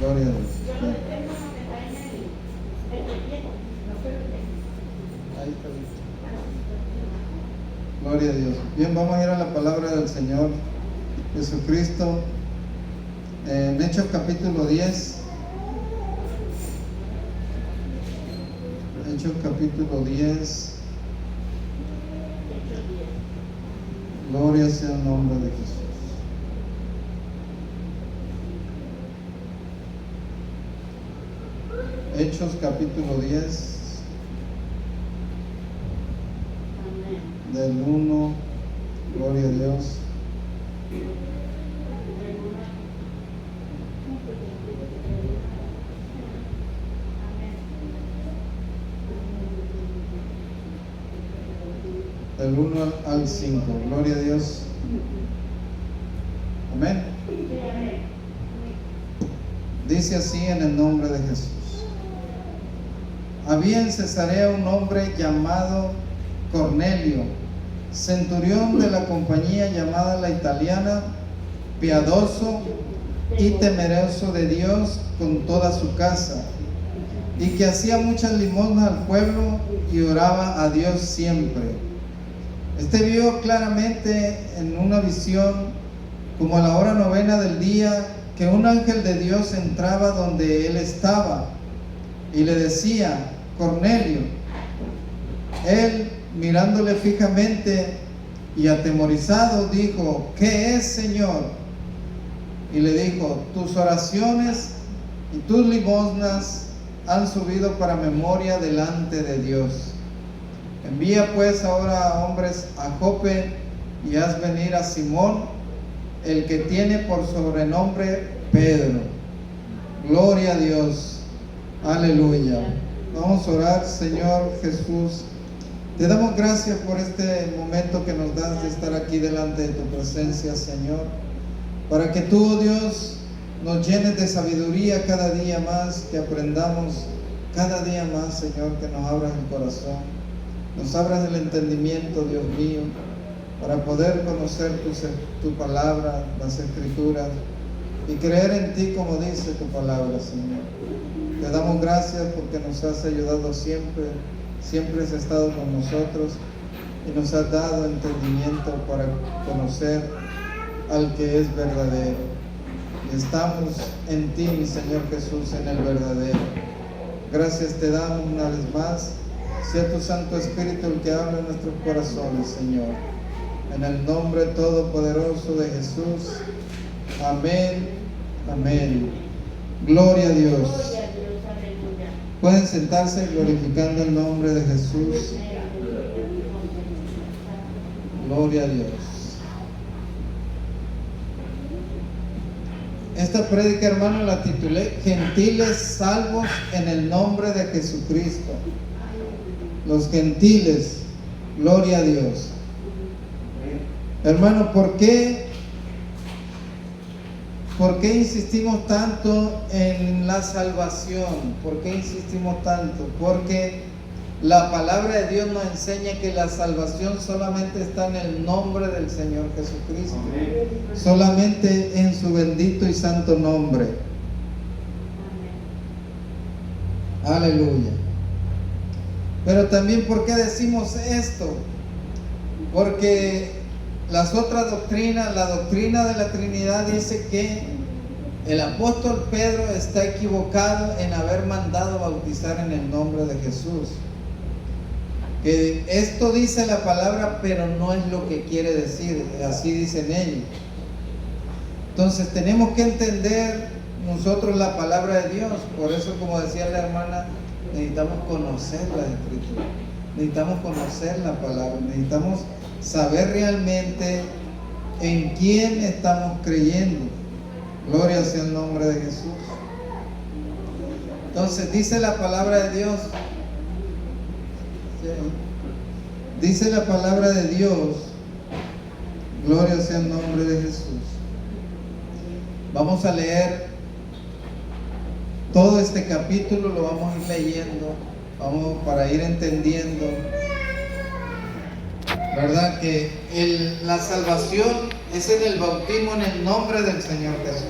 Gloria a Dios. Ahí está bien. Gloria a Dios. Bien, vamos a ir a la palabra del Señor Jesucristo. En Hechos capítulo 10. Hechos capítulo 10. Gloria sea el nombre de Jesús. Hechos capítulo 10. Del 1, gloria a Dios. Del 1 al 5, gloria a Dios. Amén. Dice así en el nombre de Jesús. Había en Cesarea un hombre llamado Cornelio, centurión de la compañía llamada la italiana, piadoso y temeroso de Dios con toda su casa, y que hacía muchas limosnas al pueblo y oraba a Dios siempre. Este vio claramente en una visión, como a la hora 9 del día, que un ángel de Dios entraba donde él estaba y le decía: Cornelio. Él, mirándole fijamente y atemorizado, dijo: ¿qué es, Señor? Y le dijo: tus oraciones y tus limosnas han subido para memoria delante de Dios. Envía pues ahora hombres a Jope y haz venir a Simón, el que tiene por sobrenombre Pedro. Gloria a Dios. Aleluya. Vamos a orar. Señor Jesús, te damos gracias por este momento que nos das de estar aquí delante de tu presencia, Señor, para que tú, Dios, nos llenes de sabiduría cada día más, que aprendamos cada día más, Señor, que nos abras el corazón, nos abras el entendimiento, Dios mío, para poder conocer tu palabra, las Escrituras, y creer en ti como dice tu palabra, Señor. Te damos gracias porque nos has ayudado siempre, siempre has estado con nosotros y nos has dado entendimiento para conocer al que es verdadero. Y estamos en ti, mi Señor Jesús, en el verdadero. Gracias te damos una vez más. Sea tu Santo Espíritu el que hable en nuestros corazones, Señor. En el nombre todopoderoso de Jesús. Amén. Amén. Gloria a Dios. Pueden sentarse glorificando el nombre de Jesús. Gloria a Dios. Esta prédica, hermano, la titulé Gentiles salvos en el nombre de Jesucristo. Los gentiles, gloria a Dios. Hermano, ¿por qué insistimos tanto en la salvación? ¿Por qué insistimos tanto? Porque la palabra de Dios nos enseña que la salvación solamente está en el nombre del Señor Jesucristo. Solamente en su bendito y santo nombre. Aleluya. Pero también, ¿por qué decimos esto? Porque las otras doctrinas, la doctrina de la Trinidad dice que el apóstol Pedro está equivocado en haber mandado bautizar en el nombre de Jesús. Que esto dice la palabra, pero no es lo que quiere decir, así dicen ellos. Entonces tenemos que entender nosotros la palabra de Dios. Por eso, como decía la hermana, necesitamos conocer la Escritura, necesitamos conocer la palabra, necesitamos saber realmente en quién estamos creyendo. Gloria sea el nombre de Jesús. Entonces dice la palabra de Dios, dice la palabra de Dios, gloria sea el nombre de Jesús. Vamos a leer todo este capítulo, lo vamos a ir leyendo, vamos para ir entendiendo, ¿verdad? Que la salvación es en el bautismo en el nombre del Señor Jesús.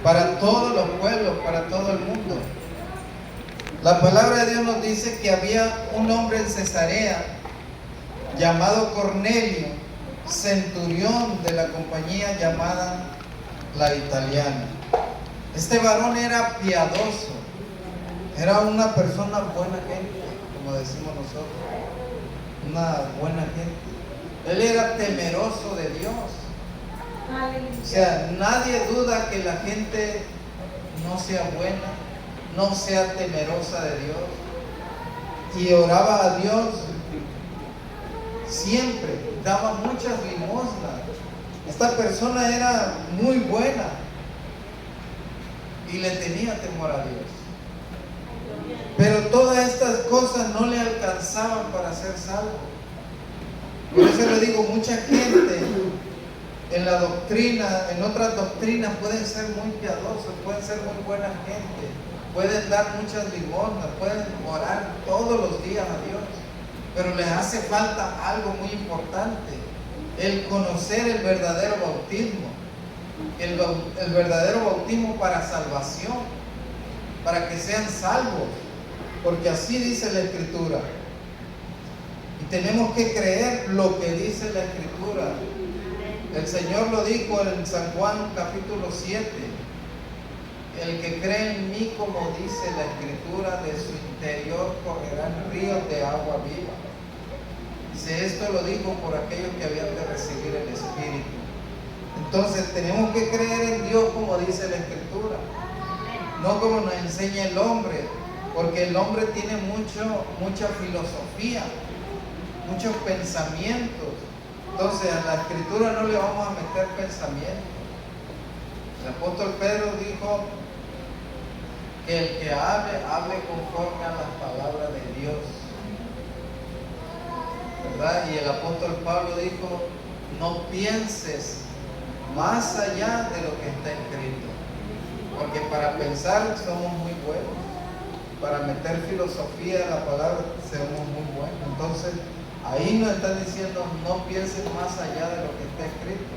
para todos los pueblos, para todo el mundo. La palabra de Dios nos dice que había un hombre en Cesarea llamado Cornelio, centurión de la compañía llamada la Italiana. Este varón era piadoso, era una persona buena gente, como decimos nosotros, una buena gente. Él era temeroso de Dios. O sea, nadie duda que la gente no sea buena, no sea temerosa de Dios. Y oraba a Dios siempre, daba muchas limosnas. Esta persona era muy buena y le tenía temor a Dios. Pero todas estas cosas no le alcanzaban para ser salvo. Por eso le digo, mucha gente en la doctrina, en otras doctrinas pueden ser muy piadosos, pueden ser muy buena gente, pueden dar muchas limosnas, pueden orar todos los días a Dios, pero les hace falta algo muy importante: el conocer el verdadero bautismo, el verdadero bautismo para salvación, para que sean salvos, porque así dice la Escritura. Y tenemos que creer lo que dice la Escritura. El Señor lo dijo en San Juan capítulo 7: el que cree en mí, como dice la Escritura, de su interior correrán ríos de agua viva. Dice, esto lo dijo por aquellos que habían de recibir el Espíritu. Entonces tenemos que creer en Dios como dice la Escritura, no como nos enseña el hombre, porque el hombre tiene mucha filosofía, muchos pensamientos. Entonces a la Escritura no le vamos a meter pensamiento. El apóstol Pedro dijo que el que hable conforme a las palabras de Dios, ¿verdad? Y el apóstol Pablo dijo, no pienses más allá de lo que está escrito, porque para pensar somos muy buenos, para meter filosofía en la palabra somos muy buenos. Entonces ahí nos está diciendo, no pienses más allá de lo que está escrito,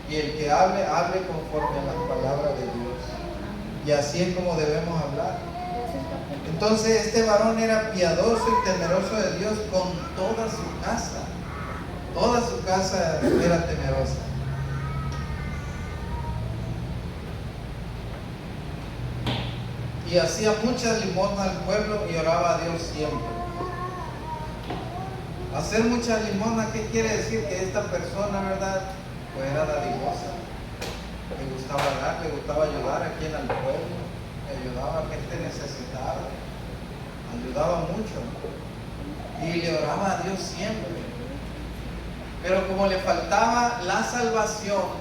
y el que hable conforme a las palabras de Dios. Y así es como debemos hablar. Entonces este varón era piadoso y temeroso de Dios con toda su casa. Toda su casa era temerosa. Y hacía muchas limosnas al pueblo y oraba a Dios siempre. Hacer muchas limosnas, ¿qué quiere decir? Que esta persona, ¿verdad?, pues era dadivosa, le gustaba dar, le gustaba ayudar a quien, al pueblo, le ayudaba a gente necesitada, ayudaba mucho y le oraba a Dios siempre. Pero como le faltaba la salvación,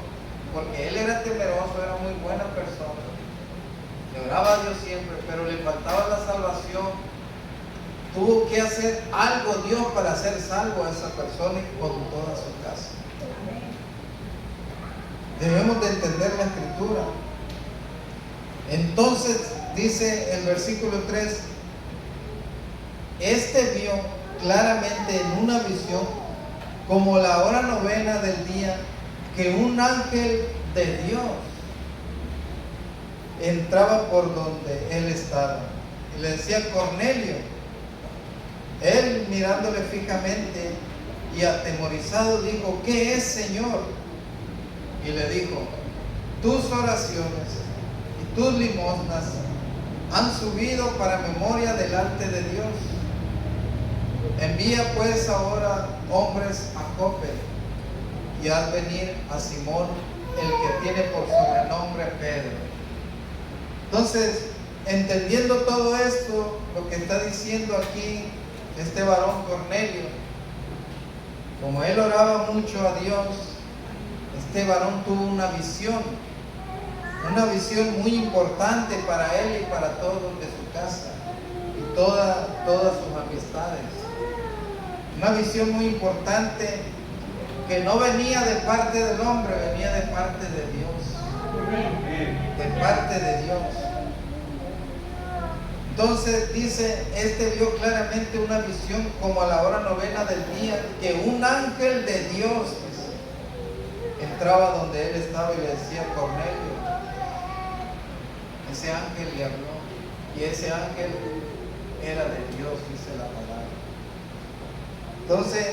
porque él era temeroso, era muy buena persona, le oraba a Dios siempre, pero le faltaba la salvación, tuvo que hacer algo Dios para hacer salvo a esa persona y con toda su casa. Debemos de entender la Escritura. Entonces dice el versículo 3, este vio claramente en una visión, como la hora novena del día, que un ángel de Dios entraba por donde él estaba y le decía, Cornelio. Él, mirándole fijamente y atemorizado, dijo, ¿qué es, Señor? Y le dijo, tus oraciones y tus limosnas han subido para memoria delante de Dios. Envía pues ahora hombres a Jope y haz venir a Simón, el que tiene por sobrenombre Pedro. Entonces, entendiendo todo esto, lo que está diciendo aquí este varón Cornelio, como él oraba mucho a Dios, este varón tuvo una visión muy importante para él y para todos de su casa y todas sus amistades. Una visión muy importante que no venía de parte del hombre, venía de parte de Dios. De parte de Dios. Entonces dice, vio claramente una visión como a la hora novena del día, que un ángel de Dios entraba donde él estaba y le decía, Cornelio. Ese ángel le habló, y ese ángel era de Dios, dice la palabra. Entonces,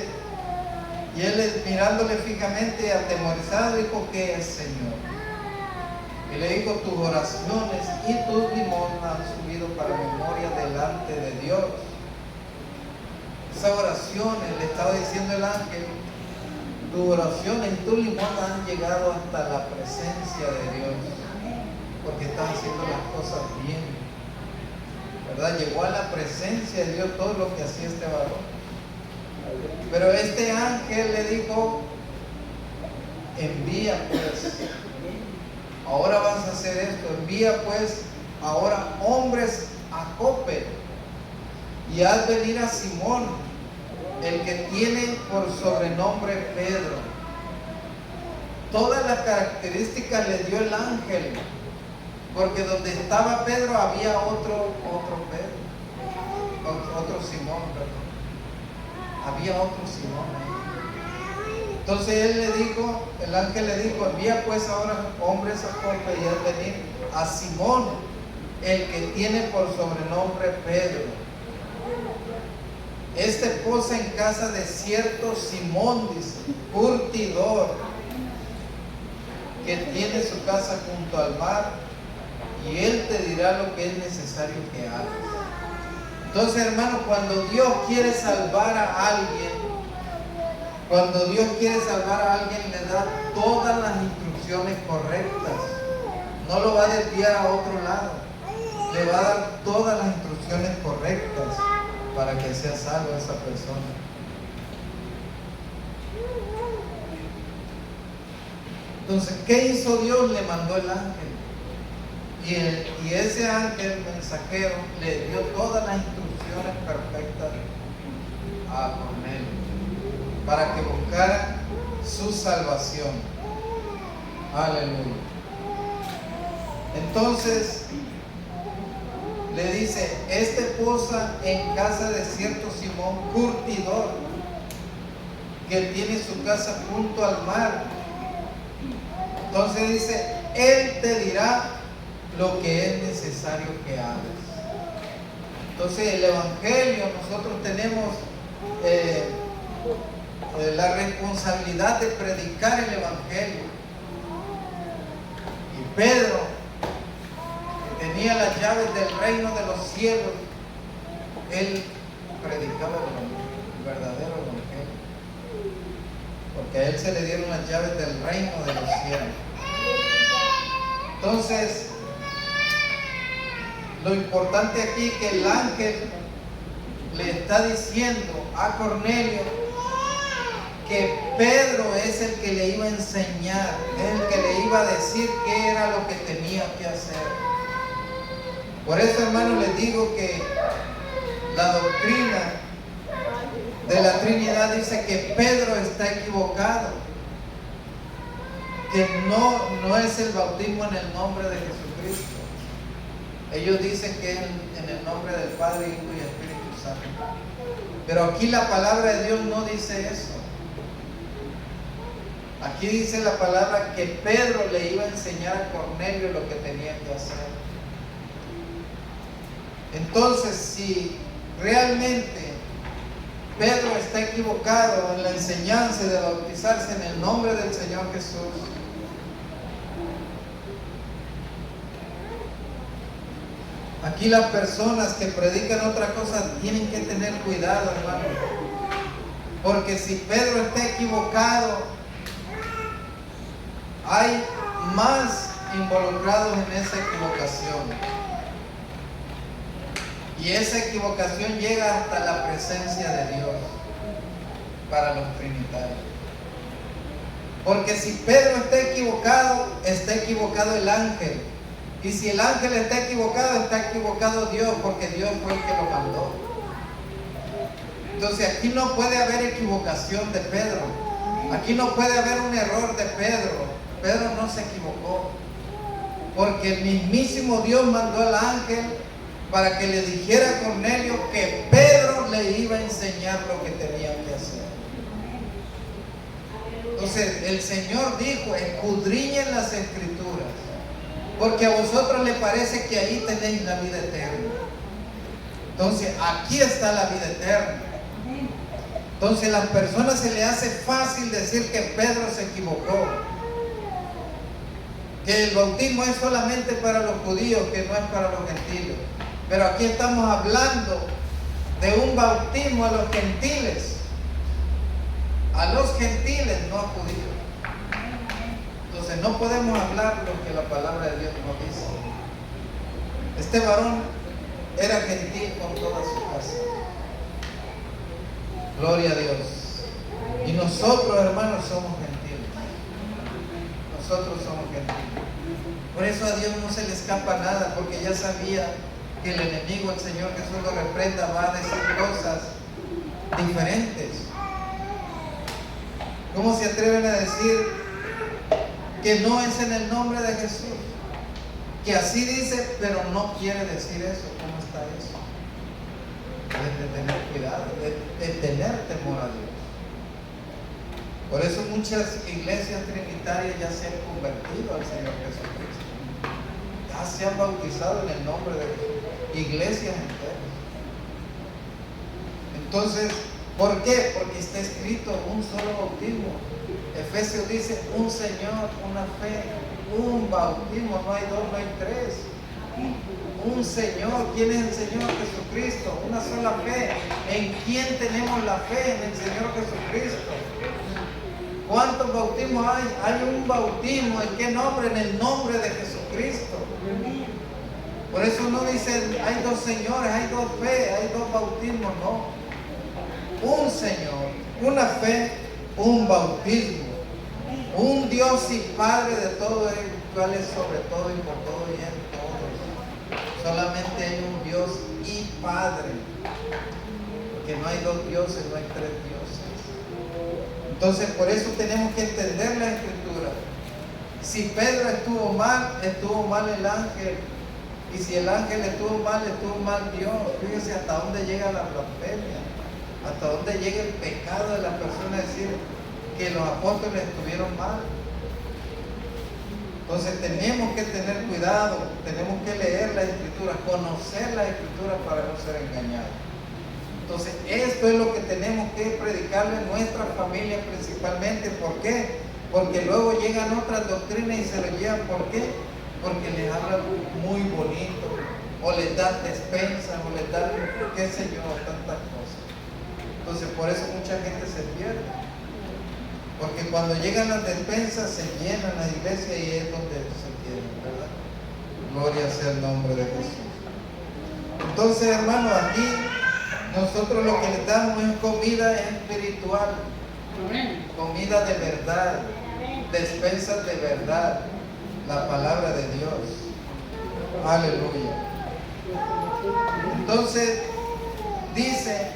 y él mirándole fijamente, atemorizado, dijo: ¿qué es, Señor? Y le dijo: tus oraciones y tus limosnas han subido para memoria delante de Dios. Esas oraciones, le estaba diciendo el ángel, tus oraciones y tus limosnas han llegado hasta la presencia de Dios, porque estás haciendo las cosas bien, ¿verdad? Llegó a la presencia de Dios todo lo que hacía este varón. Pero este ángel le dijo: envía pues, ahora vas a hacer esto, envía pues ahora hombres a Jope y haz venir a Simón, el que tiene por sobrenombre Pedro. Todas las características le dio el ángel, porque donde estaba Pedro había otro Pedro, otro Simón, perdón. Había otro Simón ahí. Entonces él le dijo, el ángel le dijo: envía pues ahora hombres a Jope y haz venir a Simón, el que tiene por sobrenombre Pedro. Este posa en casa de cierto Simón, dice, curtidor, que tiene su casa junto al mar, y él te dirá lo que es necesario que hagas. Entonces, hermano, cuando Dios quiere salvar a alguien, le da todas las instrucciones correctas. No lo va a desviar a otro lado. Le va a dar todas las instrucciones correctas para que sea salvo esa persona. Entonces, ¿qué hizo Dios? Le mandó el ángel. Y ese ángel mensajero le dio todas las instrucciones perfectas a Cornelio para que buscara su salvación. Aleluya. Entonces le dice: este posa en casa de cierto Simón curtidor, que tiene su casa junto al mar. Entonces dice: él te dirá lo que es necesario que hagas. Entonces el evangelio, nosotros tenemos la responsabilidad de predicar el evangelio. Y Pedro, que tenía las llaves del reino de los cielos, él predicaba el verdadero evangelio, porque a él se le dieron las llaves del reino de los cielos. Entonces, lo importante aquí es que el ángel le está diciendo a Cornelio que Pedro es el que le iba a enseñar, es el que le iba a decir qué era lo que tenía que hacer. Por eso, hermanos, les digo que la doctrina de la Trinidad dice que Pedro está equivocado, que no es el bautismo en el nombre de Jesucristo. Ellos dicen que es en el nombre del Padre, Hijo y Espíritu Santo. Pero aquí la palabra de Dios no dice eso. Aquí dice la palabra que Pedro le iba a enseñar a Cornelio lo que tenía que hacer. Entonces, si realmente Pedro está equivocado en la enseñanza de bautizarse en el nombre del Señor Jesús, aquí las personas que predican otra cosa tienen que tener cuidado, hermano. Porque si Pedro está equivocado, hay más involucrados en esa equivocación. Y esa equivocación llega hasta la presencia de Dios para los trinitarios. Porque si Pedro está equivocado el ángel. Y si el ángel está equivocado Dios, porque Dios fue el que lo mandó. Entonces aquí no puede haber equivocación de Pedro. Aquí no puede haber un error de Pedro. Pedro no se equivocó, porque el mismísimo Dios mandó al ángel para que le dijera a Cornelio que Pedro le iba a enseñar lo que tenía que hacer. Entonces el Señor dijo: escudriñen las Escrituras, porque a vosotros les parece que ahí tenéis la vida eterna. Entonces, aquí está la vida eterna. Entonces, a las personas se les hace fácil decir que Pedro se equivocó, que el bautismo es solamente para los judíos, que no es para los gentiles. Pero aquí estamos hablando de un bautismo a los gentiles, no a judíos. Entonces no podemos hablar lo que la palabra de Dios nos dice. Este varón era gentil con toda su casa. Gloria a Dios. Y nosotros, hermanos, somos gentiles. Nosotros somos gentiles. Por eso a Dios no se le escapa nada, porque ya sabía que el enemigo, el Señor Jesús lo reprenda, va a decir cosas diferentes. ¿Cómo se atreven a decir que no es en el nombre de Jesús? Que así dice, pero no quiere decir eso. ¿Cómo está eso? De tener cuidado, de tener temor a Dios. Por eso muchas iglesias trinitarias ya se han convertido al Señor Jesucristo. Ya se han bautizado en el nombre de Jesús. Iglesias enteras. Entonces, ¿por qué? Porque está escrito un solo bautismo. Efesios dice un Señor, una fe, un bautismo. No hay dos, no hay tres. Un Señor. ¿Quién es el Señor? Jesucristo. Una sola fe. ¿En quién tenemos la fe? En el Señor Jesucristo. ¿Cuántos bautismos hay? Hay un bautismo. ¿En qué nombre? En el nombre de Jesucristo. Por eso no dicen hay dos señores, hay dos fe, hay dos bautismos. No. Un Señor, una fe, un bautismo. Un Dios y Padre de todo, el cual es sobre todo y por todo y en todos. Solamente hay un Dios y Padre. Porque no hay dos dioses, no hay tres dioses. Entonces, por eso tenemos que entender la Escritura. Si Pedro estuvo mal el ángel. Y si el ángel estuvo mal Dios. Fíjese hasta dónde llega la blasfemia, hasta dónde llega el pecado de la persona, decir que los apóstoles estuvieron mal. Entonces tenemos que tener cuidado, tenemos que leer la Escritura, conocer la Escritura para no ser engañados. Entonces esto es lo que tenemos que predicarle a nuestra familia principalmente. ¿Por qué? Porque luego llegan otras doctrinas y se lo llevan. ¿Por qué? Porque les hablan muy bonito, o les dan despensas, o les dan, qué sé yo, tantas cosas. Entonces por eso mucha gente se pierde. Porque cuando llegan las despensas se llenan las iglesias y es donde se quieren, ¿verdad? Gloria sea el nombre de Jesús. Entonces, hermanos, aquí nosotros lo que les damos es comida espiritual, comida de verdad, despensas de verdad, la palabra de Dios. Aleluya. Entonces dice: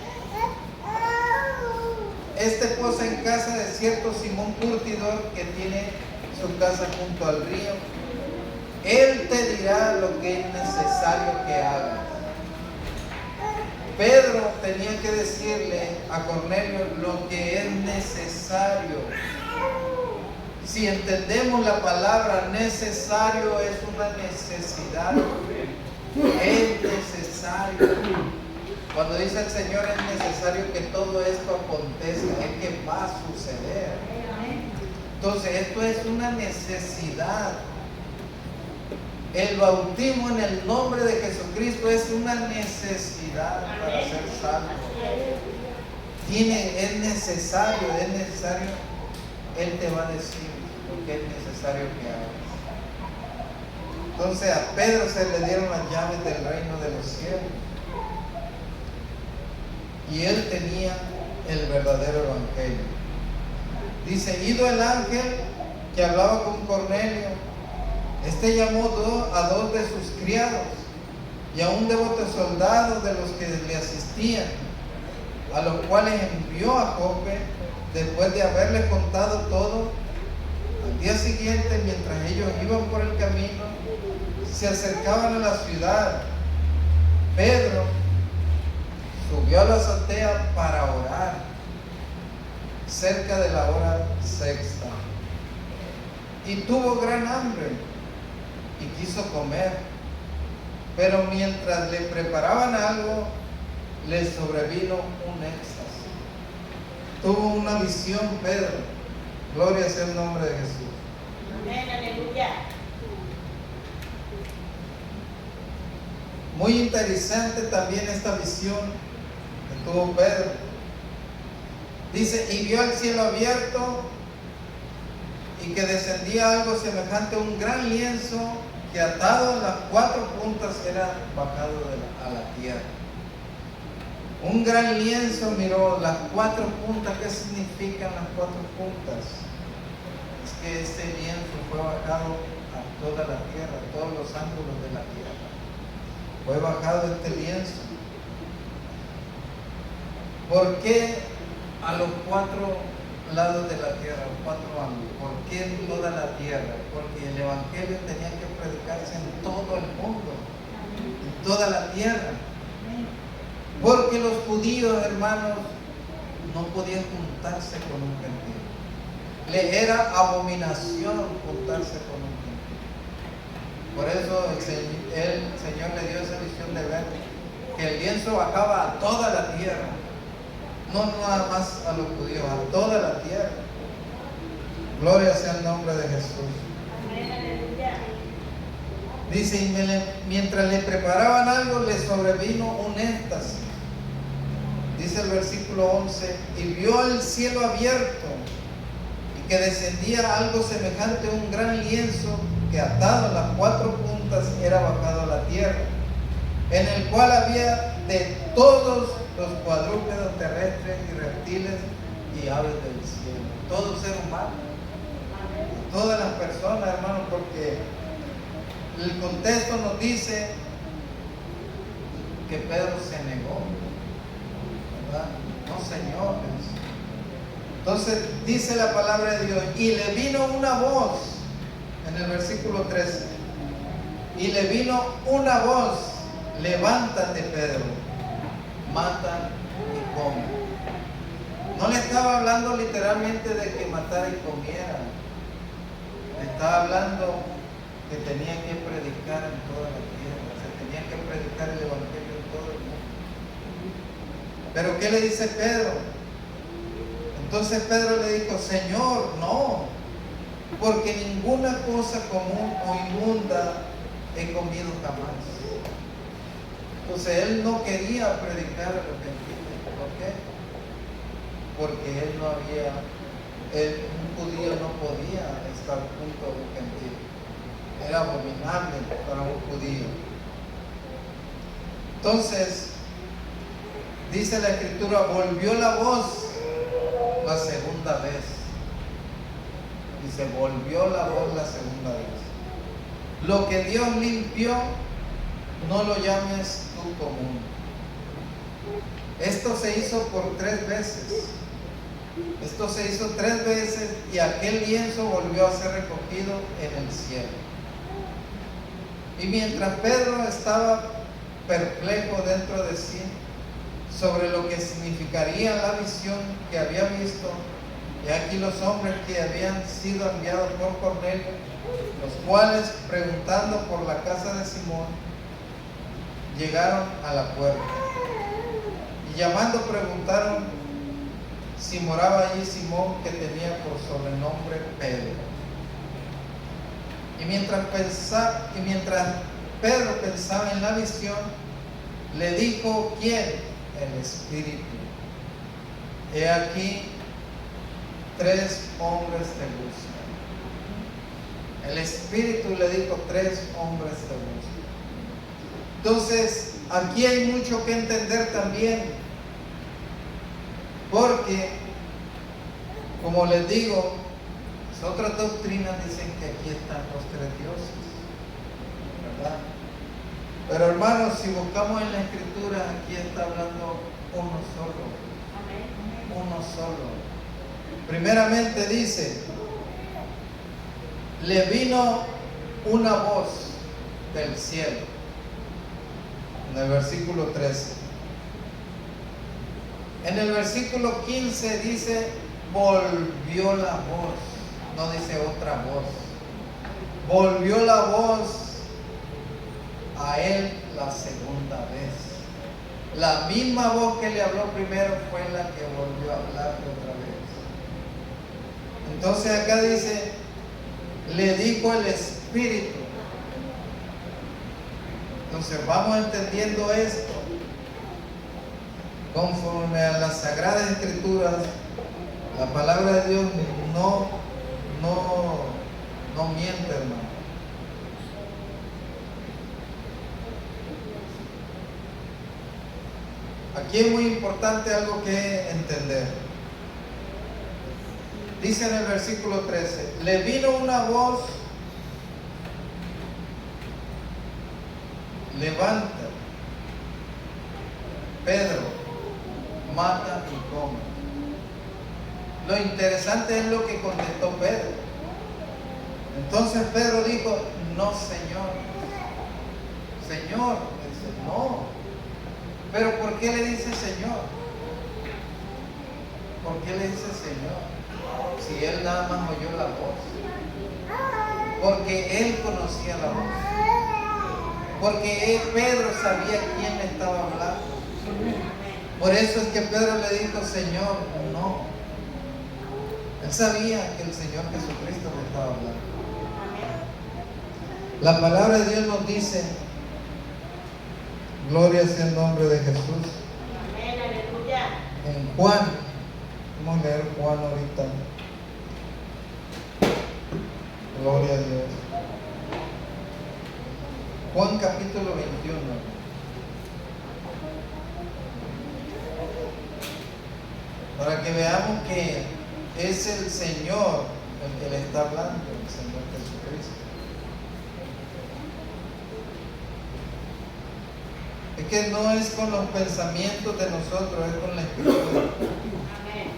este posa en casa de cierto Simón Curtidor, que tiene su casa junto al río. Él te dirá lo que es necesario que hagas. Pedro tenía que decirle a Cornelio lo que es necesario. Si entendemos la palabra necesario, es una necesidad. Es necesario. Cuando dice el Señor es necesario que todo esto acontezca, es que va a suceder. Entonces esto es una necesidad. El bautismo en el nombre de Jesucristo es una necesidad para ser salvo. Es necesario. Él te va a decir lo que es necesario que hagas. Entonces a Pedro se le dieron las llaves del reino de los cielos. Y él tenía el verdadero evangelio. Dice: ido el ángel que hablaba con Cornelio, este llamó a dos de sus criados y a un devoto soldado de los que le asistían, a los cuales envió a Jope. Después de haberle contado todo, al día siguiente, mientras ellos iban por el camino, se acercaban a la ciudad. Pedro subió a la azotea para orar, cerca de la hora sexta, y tuvo gran hambre. y quiso comer. Pero mientras le preparaban algo, le sobrevino un éxtasis. Tuvo una visión Pedro. Gloria sea el nombre de Jesús. Amén, aleluya. Muy interesante también esta visión que tuvo Pedro. Dice, y vio el cielo abierto y que descendía algo semejante a un gran lienzo que atado en las cuatro puntas era bajado a la tierra. Un gran lienzo, miró las cuatro puntas. ¿Qué significan las cuatro puntas? Es que este lienzo fue bajado a toda la tierra, a todos los ángulos de la tierra. Fue bajado este lienzo. ¿Por qué a los cuatro lados de la tierra, los cuatro ángulos? ¿Por qué toda la tierra? Porque el evangelio tenía que predicarse en todo el mundo, en toda la tierra. Porque los judíos, hermanos, no podían juntarse con un gentil. Le era abominación juntarse con un gentil. Por eso el Señor le dio esa visión de ver que el lienzo bajaba a toda la tierra. No nada más a los judíos, a toda la tierra. Gloria sea el nombre de Jesús. Amén, aleluya. Dice, y mientras le preparaban algo, le sobrevino un éxtasis. Dice el versículo 11, y vio el cielo abierto y que descendía algo semejante a un gran lienzo que atado a las cuatro puntas era bajado a la tierra, en el cual había de todos los cuadrúpedos terrestres y reptiles y aves del cielo. Todo ser humano, todas las personas, hermanos, porque el contexto nos dice que Pedro se negó, ¿verdad? No, señores. Entonces dice la palabra de Dios, y le vino una voz, en el versículo 13, y le vino una voz, levántate, Pedro, mata y come. No le estaba hablando literalmente de que matara y comiera. Le estaba hablando que tenía que predicar en toda la tierra. Se tenía que predicar el evangelio en todo el mundo. Pero ¿qué le dice Pedro? Entonces Pedro le dijo, Señor, no, porque ninguna cosa común o inmunda he comido jamás. Entonces él no quería predicar a los gentiles. ¿Por qué? Porque un judío no podía estar junto a un gentil. Era abominable para un judío. Entonces, dice la escritura, volvió la voz la segunda vez. Dice, volvió la voz la segunda vez. Lo que Dios limpió, no lo llames tú común. Esto se hizo por 3 veces. Esto se hizo 3 veces y aquel lienzo volvió a ser recogido en el cielo. Y mientras Pedro estaba perplejo dentro de sí sobre lo que significaría la visión que había visto, y aquí los hombres que habían sido enviados por Cornelio, los cuales, preguntando por la casa de Simón, llegaron a la puerta. Y llamando preguntaron si moraba allí Simón, que tenía por sobrenombre Pedro. Y mientras Pedro pensaba en la visión, le dijo, ¿quién? El Espíritu. He aquí, 3 hombres te buscan. El Espíritu le dijo, 3 hombres te buscan. Entonces, aquí hay mucho que entender también, porque, como les digo, otras doctrinas dicen que aquí están los 3 dioses, ¿verdad? Pero hermanos, si buscamos en la Escritura, aquí está hablando uno solo. Uno solo. Primeramente dice, le vino una voz del cielo, en el versículo 13. En el versículo 15 dice, volvió la voz, no dice otra voz. Volvió la voz a él la segunda vez. La misma voz que le habló primero fue la que volvió a hablarle otra vez. Entonces acá dice, le dijo el Espíritu. Entonces vamos entendiendo esto. Conforme a las Sagradas Escrituras, la palabra de Dios no miente, hermano. Aquí es muy importante algo que entender. Dice en el versículo 13, le vino una voz, levanta, Pedro, mata y come. Lo interesante es lo que contestó Pedro. Entonces Pedro dijo, no, Señor. Señor, dice, no. Pero ¿por qué le dice Señor? ¿Por qué le dice Señor? Si él nada más oyó la voz. Porque él conocía la voz. Porque Pedro sabía quién le estaba hablando. Por eso es que Pedro le dijo, Señor, no. Él sabía que el Señor Jesucristo le estaba hablando. La palabra de Dios nos dice, gloria sea el nombre de Jesús. Amén, aleluya. En Juan, vamos a leer Juan ahorita. Gloria a Dios. Juan capítulo 21. Para que veamos que es el Señor el que le está hablando, el Señor Jesucristo. Es que no es con los pensamientos de nosotros, es con la Escritura. Amén.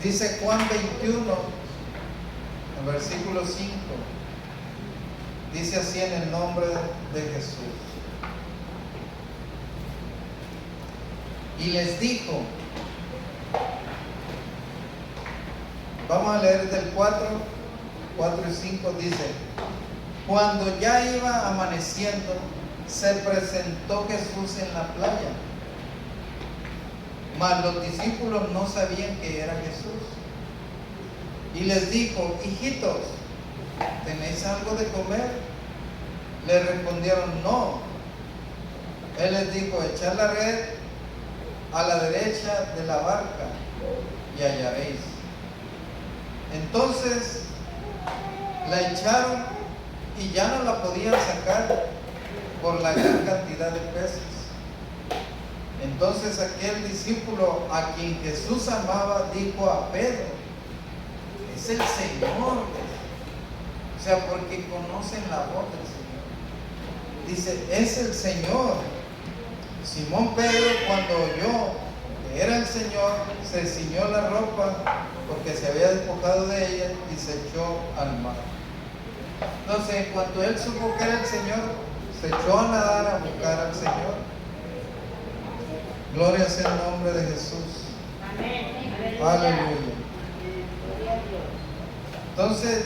Dice Juan 21, en versículo 5. Dice así en el nombre de Jesús. Y les dijo, vamos a leer del 4 y 5, dice, cuando ya iba amaneciendo, se presentó Jesús en la playa, mas los discípulos no sabían que era Jesús. Y les dijo, hijitos, ¿tenéis algo de comer? Le respondieron, no. Él les dijo, echad la red a la derecha de la barca y hallaréis. Entonces la echaron y ya no la podían sacar por la gran cantidad de peces. Entonces aquel discípulo a quien Jesús amaba dijo a Pedro, es el Señor. O sea, porque conocen la voz del Señor. Dice, es el Señor. Simón Pedro, cuando oyó que era el Señor, se ciñó la ropa porque se había despojado de ella y se echó al mar. Entonces, en cuanto él supo que era el Señor, se echó a nadar a buscar al Señor. Gloria sea el nombre de Jesús. Amén. Aleluya. Gloria a Dios. Entonces,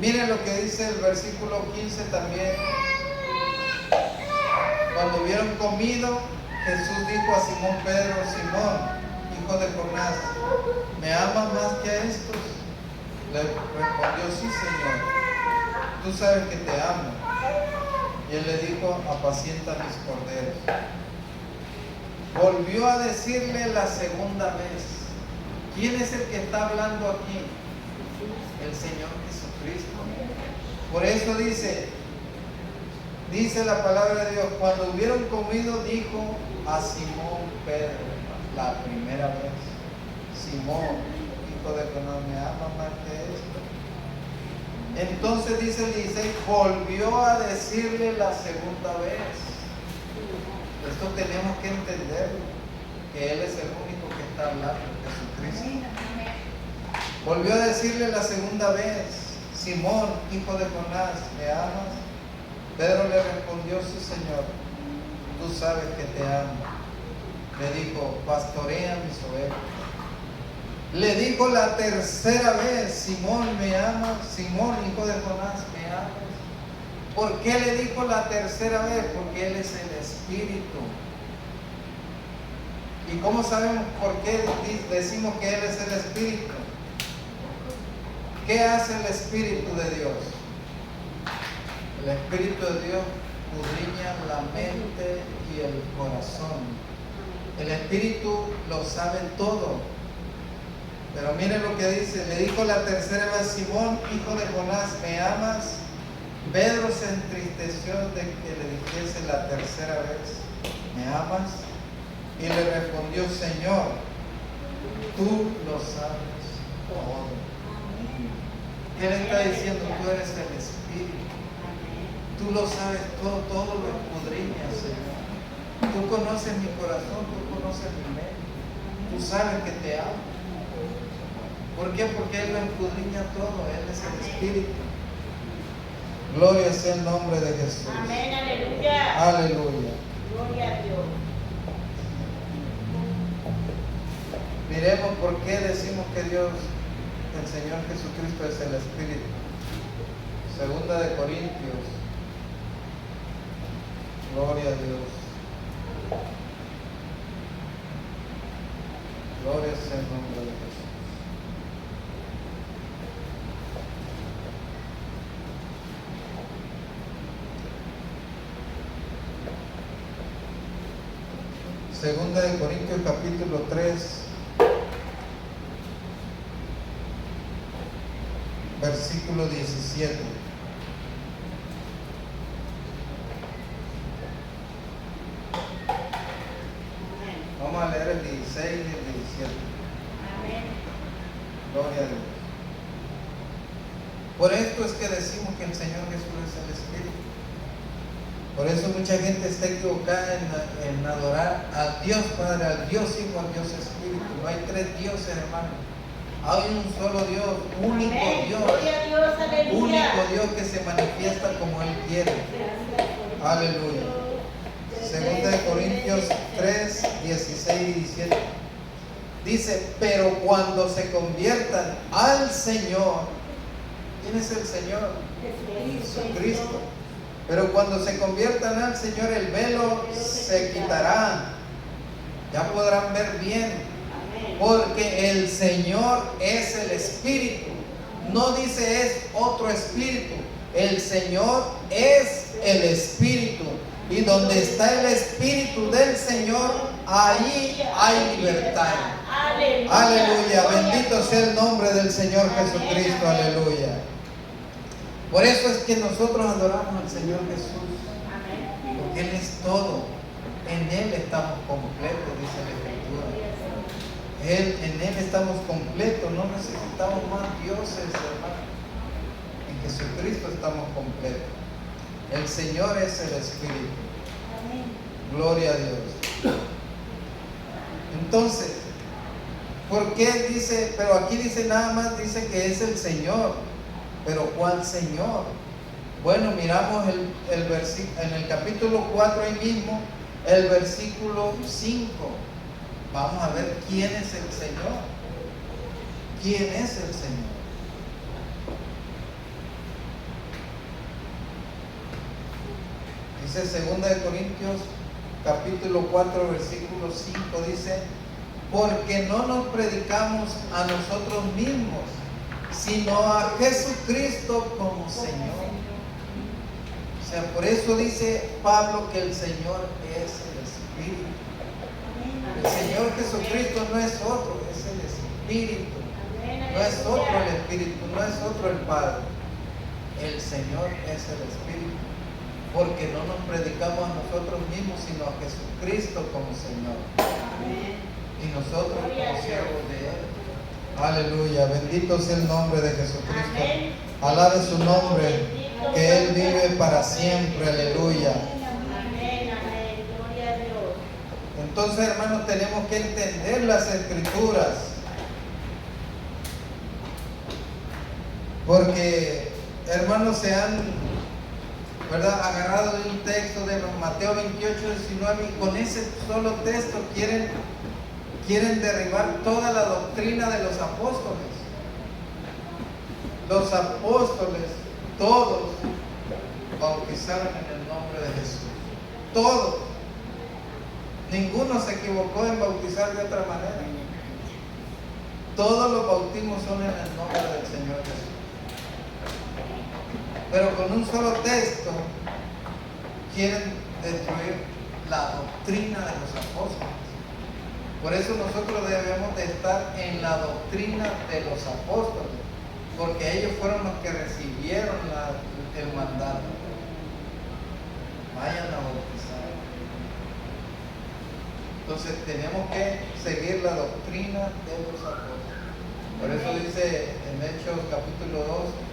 miren lo que dice el versículo 15 también. Cuando hubieron comido, Jesús dijo a Simón Pedro, Simón, hijo de Jonás, ¿me amas más que a estos? Le respondió, sí, Señor, tú sabes que te amo. Y él le dijo, apacienta mis corderos. Volvió a decirle la segunda vez. ¿Quién es el que está hablando aquí? El Señor Jesucristo. Por eso dice la palabra de Dios, cuando hubieron comido, dijo a Simón Pedro, la primera vez, Simón, hijo de Jonás, ¿me ama más que esto? Entonces dice el 16, volvió a decirle la segunda vez. Esto tenemos que entenderlo, que Él es el único que está hablando, Jesucristo. Volvió a decirle la segunda vez, Simón, hijo de Jonás, ¿me amas? Pedro le respondió, sí, Señor, tú sabes que te amo. Le dijo, pastorea mis ovejas. Le dijo la tercera vez: Simón, ¿me amas? Simón, hijo de Jonás, ¿me amas? ¿Por qué le dijo la tercera vez? Porque Él es el Espíritu. ¿Y cómo sabemos por qué decimos que Él es el Espíritu? ¿Qué hace el Espíritu de Dios? El Espíritu de Dios escudriña la mente y el corazón. El Espíritu lo sabe todo. Pero miren lo que dice: le dijo la tercera vez: Simón, hijo de Jonás, ¿me amas? Pedro se entristeció de que le dijese la tercera vez: ¿me amas? Y le respondió: Señor, tú lo sabes todo. ¿Qué le está diciendo? Tú eres el Espíritu. Tú lo sabes todo, todo lo escudriñas, Señor. Tú conoces mi corazón, tú conoces mi mente. Tú sabes que te amo. ¿Por qué? Porque Él lo escudriña todo. Él es el Espíritu. Gloria sea el nombre de Jesús. Amén, aleluya. Aleluya. Gloria a Dios. Miremos por qué decimos que Dios, el Señor Jesucristo, es el Espíritu. Segunda de Corintios. Gloria a Dios. Gloria sea el nombre de Jesús. Segunda de Corintios capítulo 3, versículo 17. Amén. Vamos a leer el 16 y el 17. Amén. Gloria a Dios. Por esto es que decimos que el Señor Jesús es el Espíritu. Por eso mucha gente está equivocada en adorar a Dios Padre, al Dios Hijo, al Dios Espíritu. No hay tres dioses, hermano. Hay un solo Dios, único Amén. Dios. Gloria a Dios, aleluya. Único Dios que se manifiesta como Él quiere. Aleluya. Segunda de Corintios 3, 16 y 17. Dice: pero cuando se conviertan al Señor, ¿quién es el Señor? Jesucristo. Pero cuando se conviertan al Señor, el velo se quitará. Ya podrán ver bien. Amén. Porque el Señor es el Espíritu. No dice es otro Espíritu. El Señor es el Espíritu. Y donde está el Espíritu del Señor, ahí hay libertad. Aleluya. Aleluya. Bendito sea el nombre del Señor Jesucristo. Aleluya. Por eso es que nosotros adoramos al Señor Jesús. Amén. Porque Él es todo. En Él estamos completos, dice la Escritura. En Él estamos completos, no necesitamos más dioses, hermano. En Jesucristo estamos completos. El Señor es el Espíritu. Amén. Gloria a Dios. Entonces, ¿por qué dice? Pero aquí dice nada más, dice que es el Señor. Pero ¿cuál Señor? Bueno, miramos el versículo en el capítulo 4 ahí mismo, el versículo 5. Vamos a ver quién es el Señor. ¿Quién es el Señor? Dice 2 de Corintios capítulo 4 versículo 5, dice: porque no nos predicamos a nosotros mismos, sino a Jesucristo como Señor. O sea, por eso dice Pablo que el Señor es el Espíritu. El Señor Jesucristo no es otro, es el Espíritu. No es otro el Espíritu, no es otro el Padre. El Señor es el Espíritu. Porque no nos predicamos a nosotros mismos, sino a Jesucristo como Señor. Y nosotros como siervos de Él. Aleluya, bendito sea el nombre de Jesucristo. Alabe su nombre, que Él vive para siempre. Aleluya. Amén, amén, gloria a Dios. Entonces, hermanos, tenemos que entender las Escrituras. Porque, hermanos, se han, ¿verdad?, agarrado de un texto de Mateo 28, 19 y con ese solo texto quieren quieren derribar toda la doctrina de los apóstoles. Los apóstoles, todos, bautizaron en el nombre de Jesús. Todos. Ninguno se equivocó en bautizar de otra manera. Todos los bautismos son en el nombre del Señor Jesús. Pero con un solo texto quieren destruir la doctrina de los apóstoles. Por eso nosotros debemos de estar en la doctrina de los apóstoles, porque ellos fueron los que recibieron el mandato. Vayan a bautizar. Entonces tenemos que seguir la doctrina de los apóstoles. Por eso dice en Hechos capítulo 2,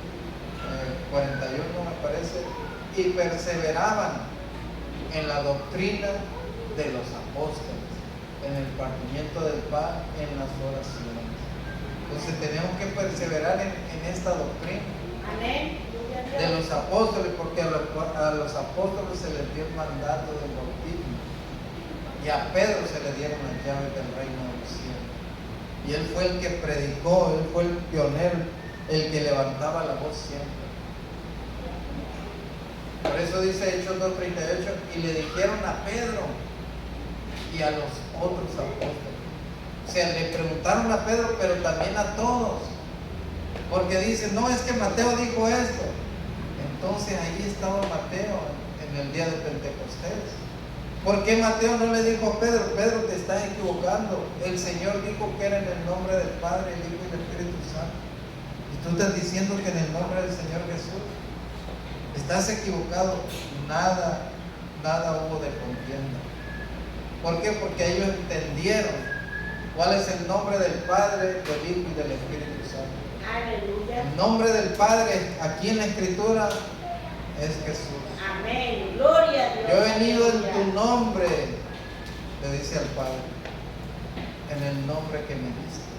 41 me parece, y perseveraban en la doctrina de los apóstoles, en el partimiento del pan, en las oraciones. Entonces tenemos que perseverar en esta doctrina. Amén. De los apóstoles, porque a los apóstoles se les dio el mandato del bautismo, y a Pedro se le dieron las llaves del reino de los cielos, y él fue el que predicó, él fue el pionero, el que levantaba la voz siempre. Por eso dice Hechos 2:38, y le dijeron a Pedro y a los otros apóstoles. O sea, le preguntaron a Pedro, pero también a todos, porque dicen, no, es que Mateo dijo esto. Entonces ahí estaba Mateo en el día de Pentecostés. ¿Por qué Mateo no le dijo a Pedro, Pedro, te estás equivocando? El Señor dijo que era en el nombre del Padre, el Hijo y el Espíritu Santo. Y tú estás diciendo que en el nombre del Señor Jesús. Estás equivocado. Nada hubo de contienda. ¿Por qué? Porque ellos entendieron cuál es el nombre del Padre, del Hijo y del Espíritu Santo. Aleluya. El nombre del Padre aquí en la Escritura es Jesús. Amén. Gloria a Dios. Yo he venido en tu nombre, le dice al Padre, en el nombre que me diste.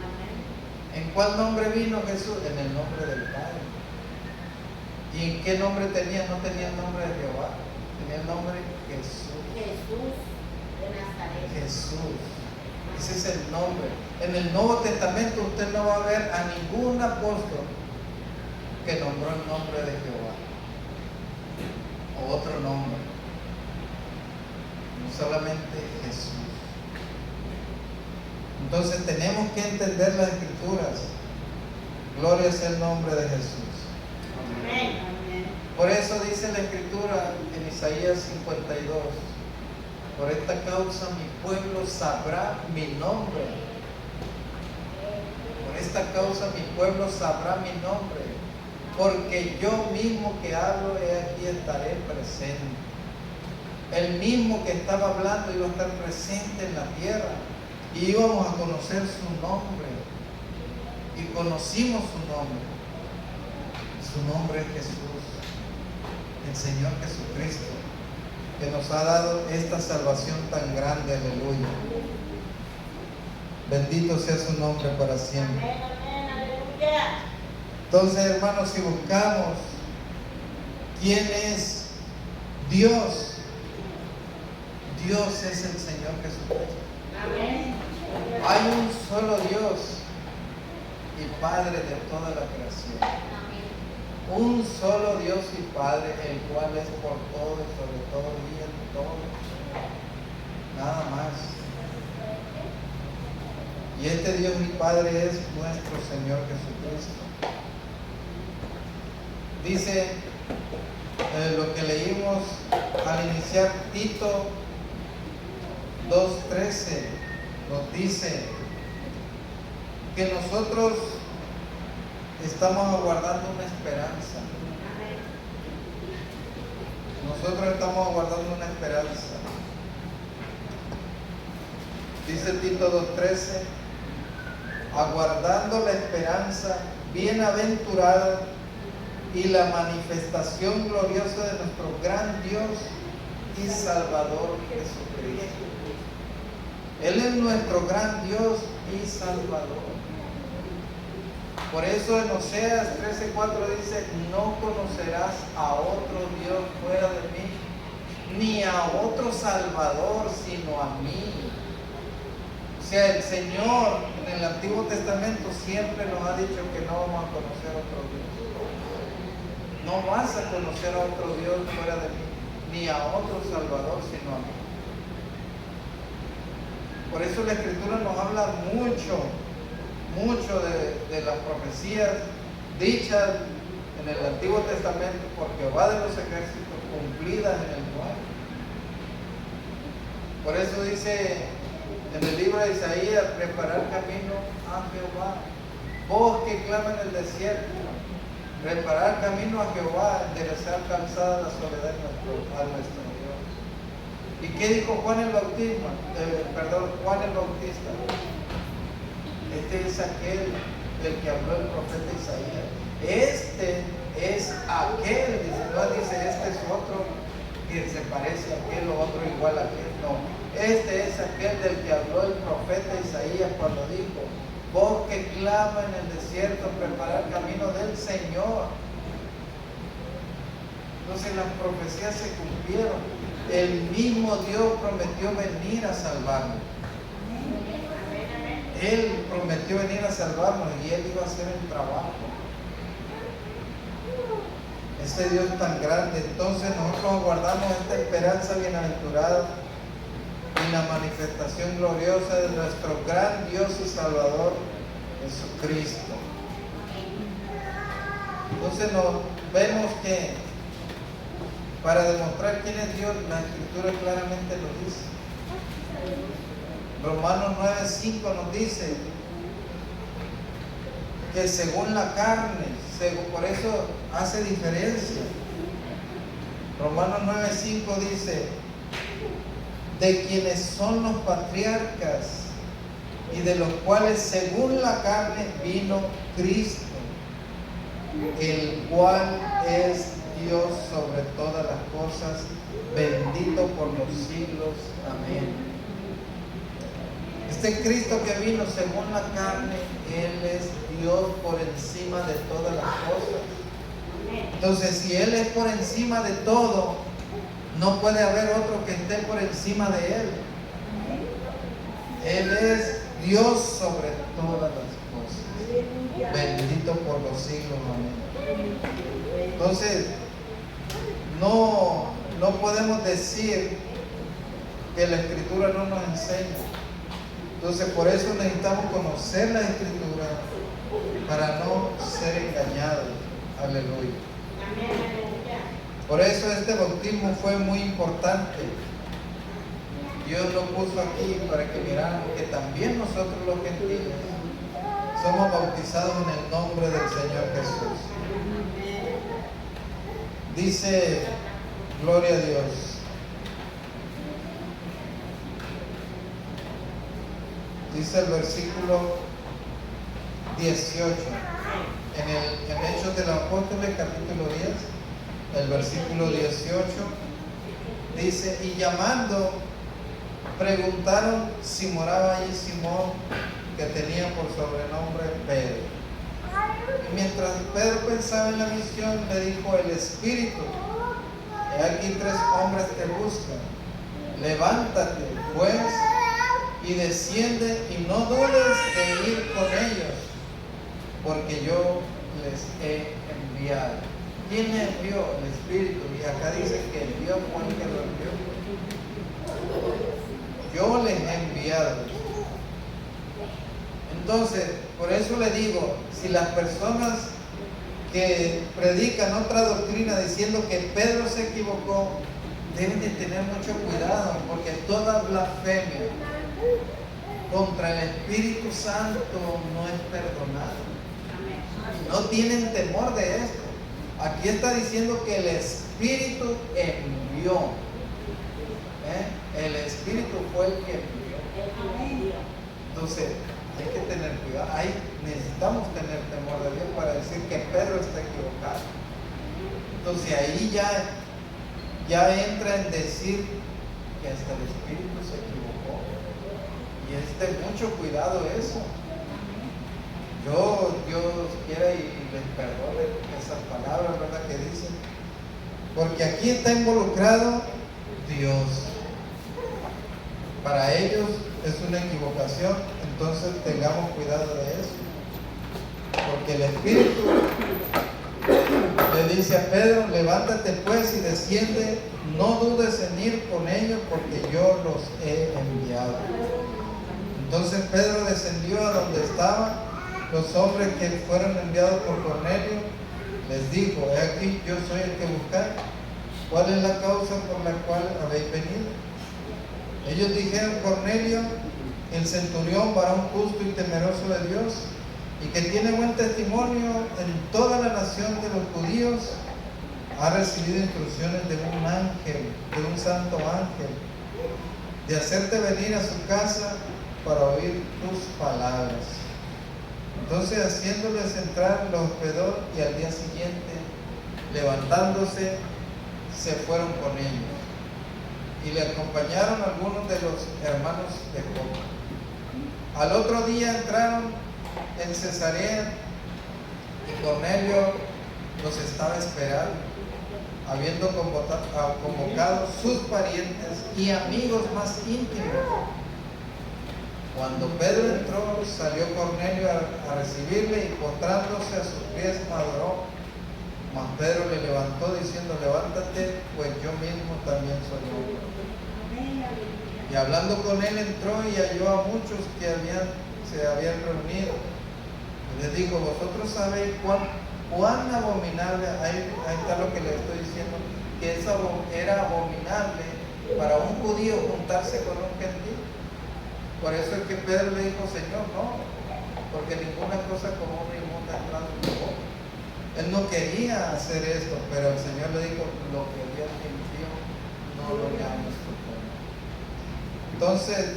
Amén. ¿En cuál nombre vino Jesús? En el nombre del Padre. ¿Y en qué nombre tenía? No tenía el nombre de Jehová, tenía el nombre Jesús. Jesús de Nazaret. Jesús. Ese es el nombre. En el Nuevo Testamento usted no va a ver a ningún apóstol que nombró el nombre de Jehová o otro nombre. Solamente Jesús. Entonces tenemos que entender las Escrituras. Gloria sea el nombre de Jesús. Amén. Por eso dice la Escritura en Isaías 52, por esta causa mi pueblo sabrá mi nombre. Por esta causa mi pueblo sabrá mi nombre, porque yo mismo que hablo, he aquí estaré presente. El mismo que estaba hablando iba a estar presente en la tierra y íbamos a conocer su nombre. Y conocimos su nombre. Su nombre es Jesús, el Señor Jesucristo, que nos ha dado esta salvación tan grande. Aleluya. Bendito sea su nombre para siempre. Amén, amén, aleluya. Entonces, hermanos, si buscamos quién es Dios, Dios es el Señor Jesucristo. Amén. Hay un solo Dios y Padre de toda la creación. Un solo Dios y Padre, el cual es por todo y sobre todo y en todo. Nada más. Y este Dios y Padre es nuestro Señor Jesucristo. Dice lo que leímos al iniciar Tito 2:13, nos dice que nosotros estamos aguardando una esperanza. Nosotros estamos aguardando una esperanza. Dice Tito 2:13, aguardando la esperanza bienaventurada y la manifestación gloriosa de nuestro gran Dios y Salvador Jesucristo. Él es nuestro gran Dios y Salvador. Por eso en Oseas 13:4 dice, no conocerás a otro Dios fuera de mí, ni a otro Salvador sino a mí. O sea, el Señor en el Antiguo Testamento siempre nos ha dicho que no vamos a conocer a otro Dios. No vas a conocer a otro Dios fuera de mí, ni a otro Salvador sino a mí. Por eso la Escritura nos habla mucho de las profecías dichas en el Antiguo Testamento por Jehová de los ejércitos, cumplidas en el Nuevo. Por eso dice en el libro de Isaías: preparar camino a Jehová. Voz que clama en el desierto, preparar camino a Jehová, enderezar calzada la soledad a nuestro Dios. ¿Y qué dijo Juan el Bautista? Juan el Bautista. Este es aquel del que habló el profeta Isaías. Este es aquel, dice, este es otro que se parece a aquel o otro igual a aquel. No, este es aquel del que habló el profeta Isaías cuando dijo: voz que clama en el desierto, preparar camino del Señor. Entonces las profecías se cumplieron. El mismo Dios prometió venir a salvarnos. Él prometió venir a salvarnos y Él iba a hacer el trabajo. Este Dios tan grande. Entonces nosotros aguardamos esta esperanza bienaventurada y la manifestación gloriosa de nuestro gran Dios y Salvador Jesucristo. Entonces vemos que para demostrar quién es Dios, la Escritura claramente lo dice. Romanos 9:5 nos dice que según la carne, por eso hace diferencia. Romanos 9:5 dice: de quienes son los patriarcas y de los cuales según la carne vino Cristo, el cual es Dios sobre todas las cosas, bendito por los siglos. Amén. Este Cristo que vino según la carne, Él es Dios por encima de todas las cosas. Entonces, si Él es por encima de todo, no puede haber otro que esté por encima de Él. Él es Dios sobre todas las cosas. Bendito por los siglos. Amén. Entonces, no podemos decir que la Escritura no nos enseña. Entonces, por eso necesitamos conocer la Escritura para no ser engañados. Aleluya. Por eso este bautismo fue muy importante. Dios lo puso aquí para que miráramos que también nosotros los gentiles somos bautizados en el nombre del Señor Jesús. Dice, gloria a Dios. Dice el versículo 18, en Hechos de los Apóstoles, capítulo 10, el versículo 18, dice: y llamando, preguntaron si moraba allí Simón, que tenía por sobrenombre Pedro. Y mientras Pedro pensaba en la misión, le dijo el Espíritu: he aquí 3 hombres te buscan, levántate pues y desciende y no dudes de ir con ellos, porque yo les he enviado. ¿Quién le envió? El Espíritu. Y acá dice que envió fue el que lo envió. Yo les he enviado. Entonces, por eso le digo, si las personas que predican otra doctrina diciendo que Pedro se equivocó, deben de tener mucho cuidado, porque toda blasfemia contra el Espíritu Santo no es perdonada. No tienen temor de esto. Aquí está diciendo que el Espíritu envió. El Espíritu fue el que envió. Entonces, hay que tener cuidado. Necesitamos tener temor de Dios para decir que Pedro está equivocado. Entonces, ahí ya entra en decir que hasta el Espíritu se equivocó. Y es de mucho cuidado eso. Dios quiera y les perdone esas palabras, ¿verdad? Que dicen. Porque aquí está involucrado Dios. Para ellos es una equivocación, entonces tengamos cuidado de eso. Porque el Espíritu le dice a Pedro, levántate pues y desciende, no dudes en ir con ellos porque yo los he enviado. Entonces Pedro descendió a donde estaban los hombres que fueron enviados por Cornelio, les dijo, he aquí yo soy el que buscáis, ¿cuál es la causa por la cual habéis venido? Ellos dijeron, Cornelio, el centurión, varón justo y temeroso de Dios, y que tiene buen testimonio en toda la nación de los judíos, ha recibido instrucciones de un ángel, de un santo ángel, de hacerte venir a su casa para oír tus palabras. Entonces, haciéndoles entrar, los hospedó y al día siguiente, levantándose, se fueron con ellos. Y le acompañaron algunos de los hermanos de Jope. Al otro día entraron en Cesarea y Cornelio los estaba esperando, habiendo convocado sus parientes y amigos más íntimos. Cuando Pedro entró, salió Cornelio a recibirle y postrándose a sus pies adoró. Mas Pedro le levantó diciendo, levántate, pues yo mismo también soy hombre. Y hablando con él entró y halló a muchos que se habían reunido. Y les dijo, vosotros sabéis cuán abominable, ahí está lo que le estoy diciendo, que era abominable para un judío juntarse con un gentil. Por eso es que Pedro le dijo, Señor, no, porque ninguna cosa común ni inmunda ha entrado en tu boca. Él no quería hacer esto, pero el Señor le dijo, lo que Dios limpio, no lo llames tu pueblo. Entonces,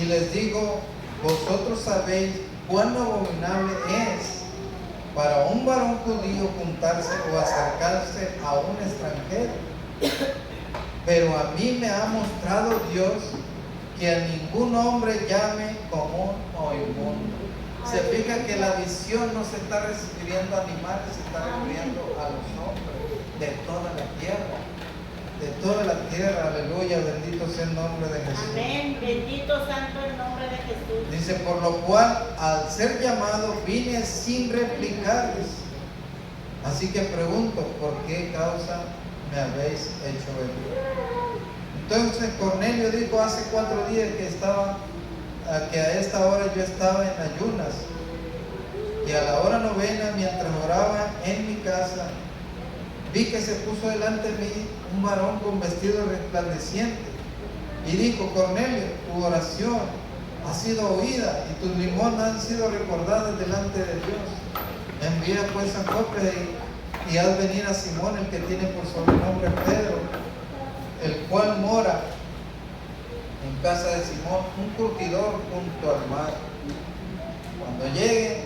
y les digo, vosotros sabéis cuán abominable es para un varón judío juntarse o acercarse a un extranjero. Pero a mí me ha mostrado Dios que a ningún hombre llame común o inmundo. Se fija que la visión no se está refiriendo a animales, se está refiriendo a los hombres de toda la tierra. De toda la tierra, aleluya, bendito sea el nombre de Jesús. Amén, bendito santo el nombre de Jesús. Dice, por lo cual, al ser llamado, vine sin replicarles. Así que pregunto, ¿por qué causa me habéis hecho venir? Entonces Cornelio dijo, hace 4 días que a esta hora yo estaba en ayunas, y a la hora novena, mientras oraba en mi casa, vi que se puso delante de mí un varón con vestido resplandeciente, y dijo, Cornelio, tu oración ha sido oída, y tus limosnas han sido recordadas delante de Dios. Envía pues a Jope y haz venir a Simón, el que tiene por sobrenombre Pedro, el cual mora en casa de Simón, un curtidor junto al mar. Cuando llegue,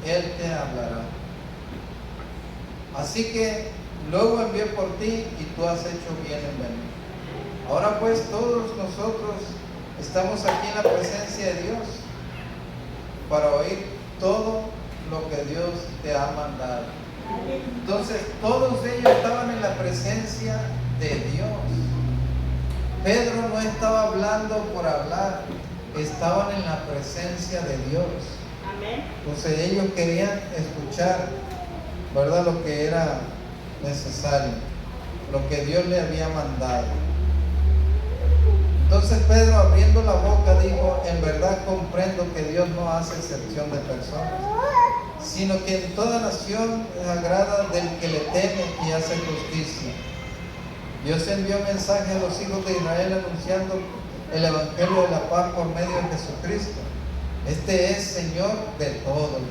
él te hablará. Así que luego envié por ti y tú has hecho bien en venir. Ahora pues todos nosotros estamos aquí en la presencia de Dios para oír todo lo que Dios te ha mandado. Entonces todos ellos estaban en la presencia de Dios. Pedro no estaba hablando por hablar, estaban en la presencia de Dios. Amén. Entonces ellos querían escuchar, ¿verdad?, lo que era necesario, lo que Dios le había mandado. Entonces Pedro, abriendo la boca, dijo, en verdad comprendo que Dios no hace excepción de personas, sino que en toda nación agrada del que le teme y hace justicia. Dios envió mensaje a los hijos de Israel anunciando el evangelio de la paz por medio de Jesucristo. Este es Señor de todos.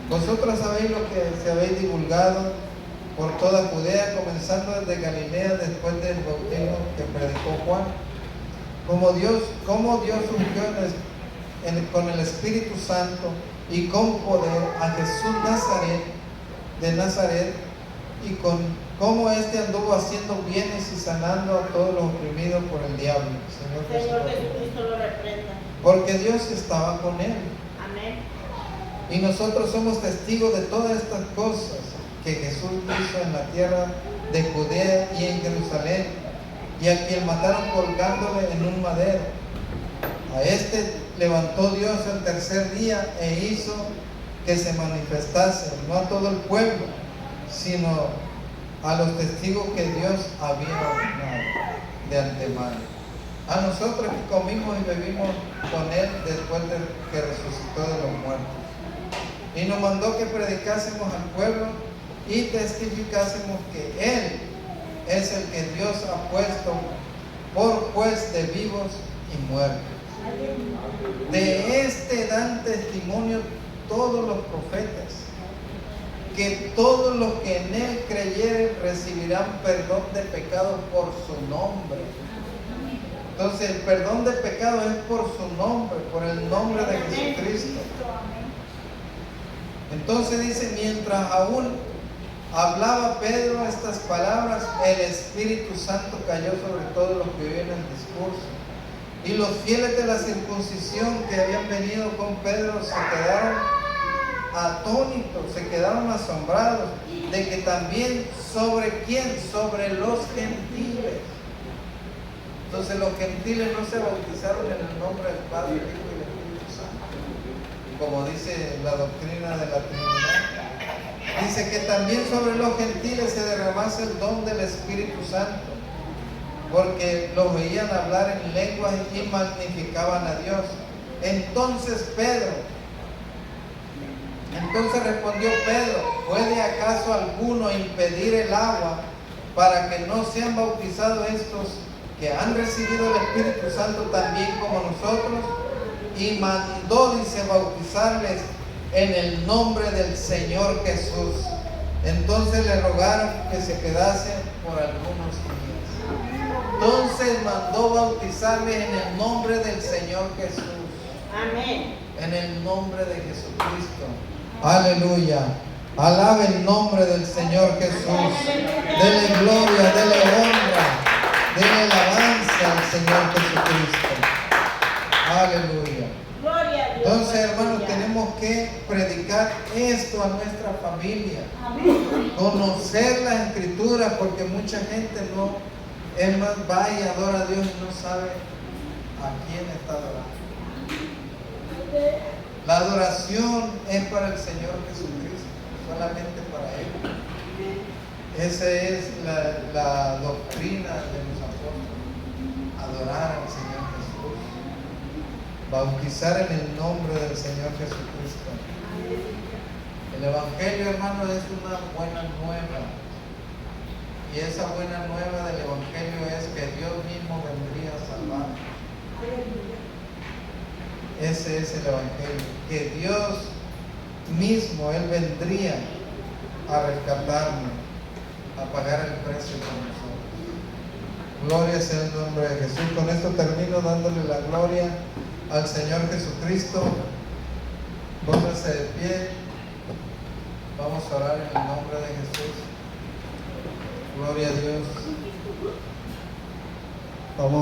Vosotros sabéis lo que se habéis divulgado por toda Judea, comenzando desde Galilea después del bautismo que predicó Juan. Cómo Dios ungió con el Espíritu Santo y con poder a Jesús de Nazaret, y con cómo éste anduvo haciendo bienes y sanando a todos los oprimidos por el diablo. Señor Jesucristo lo reprenda. Porque Dios estaba con él. Amén. Y nosotros somos testigos de todas estas cosas. que Jesús hizo en la tierra de Judea y en Jerusalén, y a quien mataron colgándole en un madero. A este levantó Dios el tercer día e hizo que se manifestase, no a todo el pueblo, sino a los testigos que Dios había ordenado de antemano. A nosotros que comimos y bebimos con Él después de que resucitó de los muertos. Y nos mandó que predicásemos al pueblo y testificásemos que Él es el que Dios ha puesto por juez de vivos y muertos. De este dan testimonio todos los profetas, que todos los que en Él creyeren recibirán perdón de pecados por su nombre. Entonces el perdón de pecados es por su nombre, por el nombre de Jesucristo. Entonces dice, mientras aún hablaba Pedro estas palabras, el Espíritu Santo cayó sobre todos los que oían el discurso. Y los fieles de la circuncisión que habían venido con Pedro se quedaron atónitos, se quedaron asombrados de que también sobre quién, sobre los gentiles. Entonces los gentiles no se bautizaron en el nombre del Padre, Hijo y del Espíritu Santo, como dice la doctrina de la Trinidad. Dice que también sobre los gentiles se derramase el don del Espíritu Santo, porque los veían hablar en lenguas y magnificaban a Dios. Entonces respondió Pedro, ¿puede acaso alguno impedir el agua para que no sean bautizados estos que han recibido el Espíritu Santo también como nosotros? Y mandó, dice, bautizarles en el nombre del Señor Jesús. Entonces le rogaron que se quedase por algunos días. Entonces mandó bautizarles en el nombre del Señor Jesús. Amén. En el nombre de Jesucristo. Aleluya. Alabe el nombre del Señor Jesús. Dele gloria, dele honra, dele alabanza al Señor Jesucristo. Aleluya. Gloria a Dios. Entonces, hermanos, tenemos que predicar esto a nuestra familia. Conocer las Escrituras, porque mucha gente no, es más, va y adora a Dios y no sabe a quién está adorando. La adoración es para el Señor Jesucristo, solamente para Él. Esa es la doctrina de los apóstoles, adorar al Señor Jesús, bautizar en el nombre del Señor Jesucristo. El Evangelio, hermano, es una buena nueva, y esa buena nueva del Evangelio es que Dios mismo vendría a salvar. Ese es el Evangelio, que Dios mismo, Él vendría a rescatarnos, a pagar el precio por nosotros. Gloria sea el nombre de Jesús. Con esto termino dándole la gloria al Señor Jesucristo. Pónganse de pie. Vamos a orar en el nombre de Jesús. Gloria a Dios. Vamos